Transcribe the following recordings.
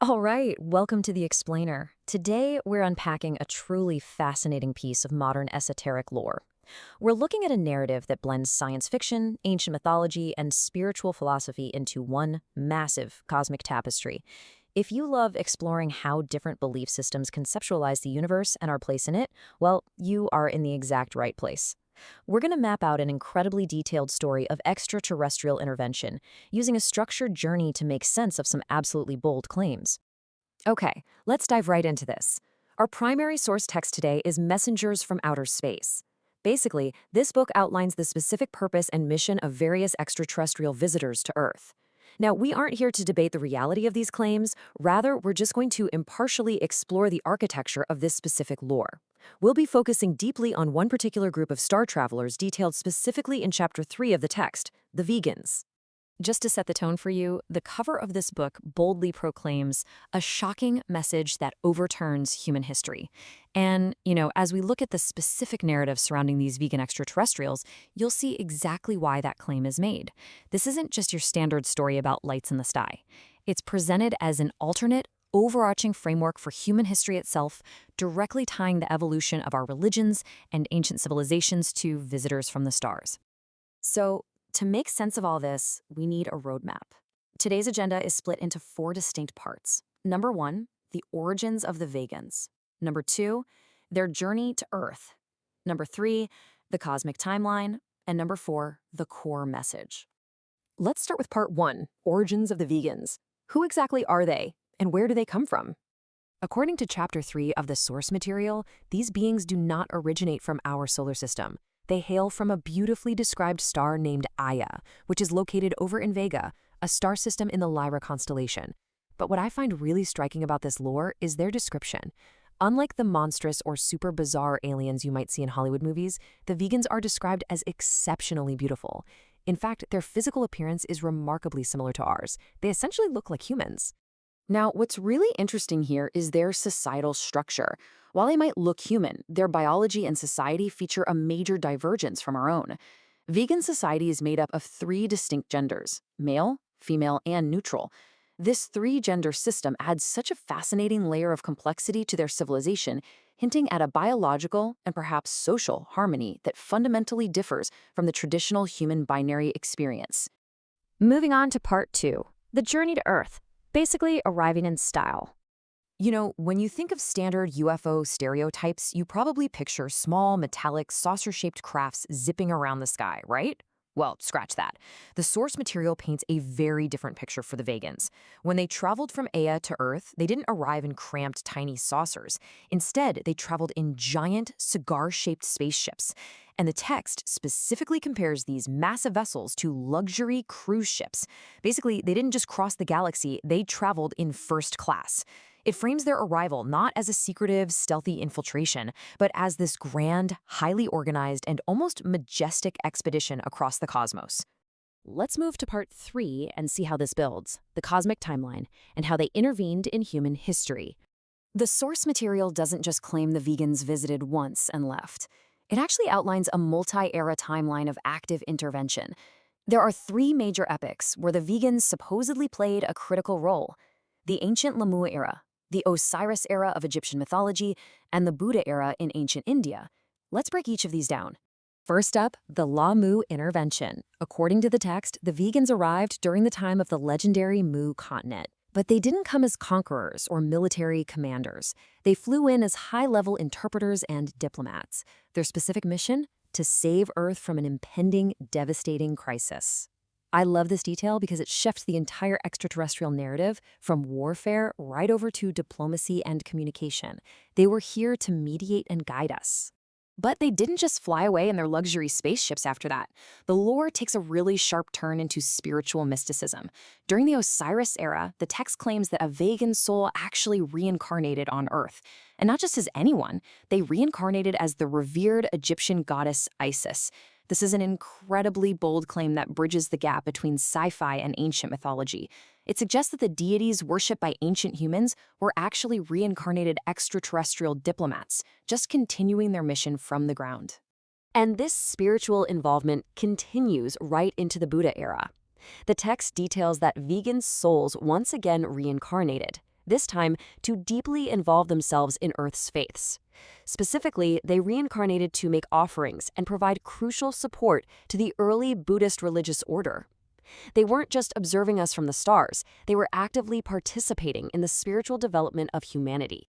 All right, welcome to The Explainer. Today, we're unpacking a truly fascinating piece of modern esoteric lore. We're looking at a narrative that blends science fiction, ancient mythology, and spiritual philosophy into one massive cosmic tapestry. If you love exploring how different belief systems conceptualize the universe and our place in it, well, you are in the exact right place. We're going to map out an incredibly detailed story of extraterrestrial intervention, using a structured journey to make sense of some absolutely bold claims. Okay, let's dive right into this. Our primary source text today is Messengers from Outer Space. Basically, this book outlines the specific purpose and mission of various extraterrestrial visitors to Earth. Now, we aren't here to debate the reality of these claims, rather, we're just going to impartially explore the architecture of this specific lore. We'll be focusing deeply on one particular group of star travelers detailed specifically in Chapter 3 of the text, the Vegans. Just to set the tone for you, the cover of this book boldly proclaims a shocking message that overturns human history. And, as we look at the specific narrative surrounding these vegan extraterrestrials, you'll see exactly why that claim is made. This isn't just your standard story about lights in the sky. It's presented as an alternate, overarching framework for human history itself, directly tying the evolution of our religions and ancient civilizations to visitors from the stars. So, to make sense of all this, we need a roadmap. Today's agenda is split into four distinct parts. Number 1, the origins of the Vegans. Number 2, their journey to Earth. Number 3, the cosmic timeline. And number 4, the core message. Let's start with part 1, origins of the Vegans. Who exactly are they, and where do they come from? According to Chapter 3 of the source material, these beings do not originate from our solar system. They hail from a beautifully described star named Aya, which is located over in Vega, a star system in the Lyra constellation. But what I find really striking about this lore is their description. Unlike the monstrous or super bizarre aliens you might see in Hollywood movies, the Vegans are described as exceptionally beautiful. In fact, their physical appearance is remarkably similar to ours. They essentially look like humans. Now, what's really interesting here is their societal structure. While they might look human, their biology and society feature a major divergence from our own. Vegan society is made up of 3 distinct genders: male, female, and neutral. This 3-gender system adds such a fascinating layer of complexity to their civilization, hinting at a biological and perhaps social harmony that fundamentally differs from the traditional human binary experience. Moving on to part 2, the journey to Earth. Basically, arriving in style. When you think of standard UFO stereotypes, you probably picture small, metallic, saucer-shaped crafts zipping around the sky, right? Well, scratch that. The source material paints a very different picture for the Vegans. When they traveled from Aya to Earth, they didn't arrive in cramped, tiny saucers. Instead, they traveled in giant, cigar-shaped spaceships. And the text specifically compares these massive vessels to luxury cruise ships. Basically, they didn't just cross the galaxy, they traveled in first class. It frames their arrival not as a secretive, stealthy infiltration, but as this grand, highly organized, and almost majestic expedition across the cosmos. Let's move to part 3 and see how this builds, the cosmic timeline, and how they intervened in human history. The source material doesn't just claim the Vegans visited once and left. It actually outlines a multi-era timeline of active intervention. There are 3 major epochs where the Vegans supposedly played a critical role: the ancient Lamu era, the Osiris era of Egyptian mythology, and the Buddha era in ancient India. Let's break each of these down. First up, the Lamu intervention. According to the text, the Vegans arrived during the time of the legendary Mu continent. But they didn't come as conquerors or military commanders. They flew in as high-level interpreters and diplomats. Their specific mission? To save Earth from an impending, devastating crisis. I love this detail because it shifts the entire extraterrestrial narrative from warfare right over to diplomacy and communication. They were here to mediate and guide us. But they didn't just fly away in their luxury spaceships after that. The lore takes a really sharp turn into spiritual mysticism. During the Osiris era, the text claims that a Vegan soul actually reincarnated on Earth. And not just as anyone, they reincarnated as the revered Egyptian goddess Isis. This is an incredibly bold claim that bridges the gap between sci-fi and ancient mythology. It suggests that the deities worshipped by ancient humans were actually reincarnated extraterrestrial diplomats, just continuing their mission from the ground. And this spiritual involvement continues right into the Buddha era. The text details that vegan souls once again reincarnated. this time to deeply involve themselves in Earth's faiths. Specifically, they reincarnated to make offerings and provide crucial support to the early Buddhist religious order. They weren't just observing us from the stars, they were actively participating in the spiritual development of humanity.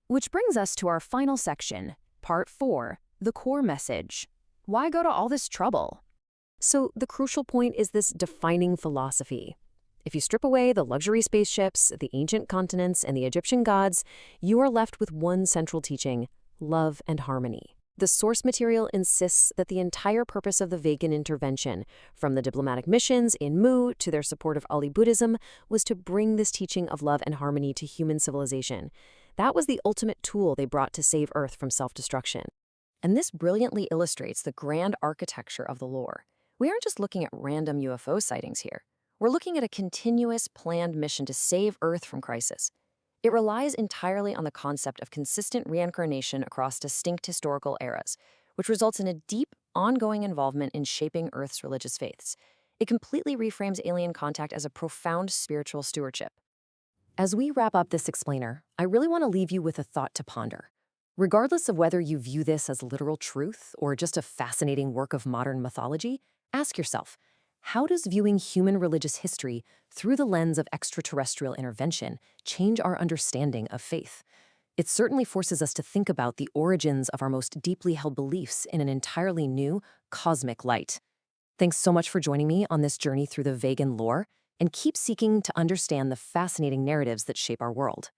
Which brings us to our final section, Part 4, the core message. Why go to all this trouble? So the crucial point is this defining philosophy. If you strip away the luxury spaceships, the ancient continents, and the Egyptian gods, you are left with one central teaching: love and harmony. The source material insists that the entire purpose of the Vegan intervention, from the diplomatic missions in Mu to their support of Ali Buddhism, was to bring this teaching of love and harmony to human civilization. That was the ultimate tool they brought to save Earth from self-destruction. And this brilliantly illustrates the grand architecture of the lore. We aren't just looking at random UFO sightings here. We're looking at a continuous, planned mission to save Earth from crisis. It relies entirely on the concept of consistent reincarnation across distinct historical eras, which results in a deep, ongoing involvement in shaping Earth's religious faiths. It completely reframes alien contact as a profound spiritual stewardship. As we wrap up this explainer, I really want to leave you with a thought to ponder. Regardless of whether you view this as literal truth or just a fascinating work of modern mythology, ask yourself, how does viewing human religious history through the lens of extraterrestrial intervention change our understanding of faith? It certainly forces us to think about the origins of our most deeply held beliefs in an entirely new, cosmic light. Thanks so much for joining me on this journey through the Vegan lore, and keep seeking to understand the fascinating narratives that shape our world.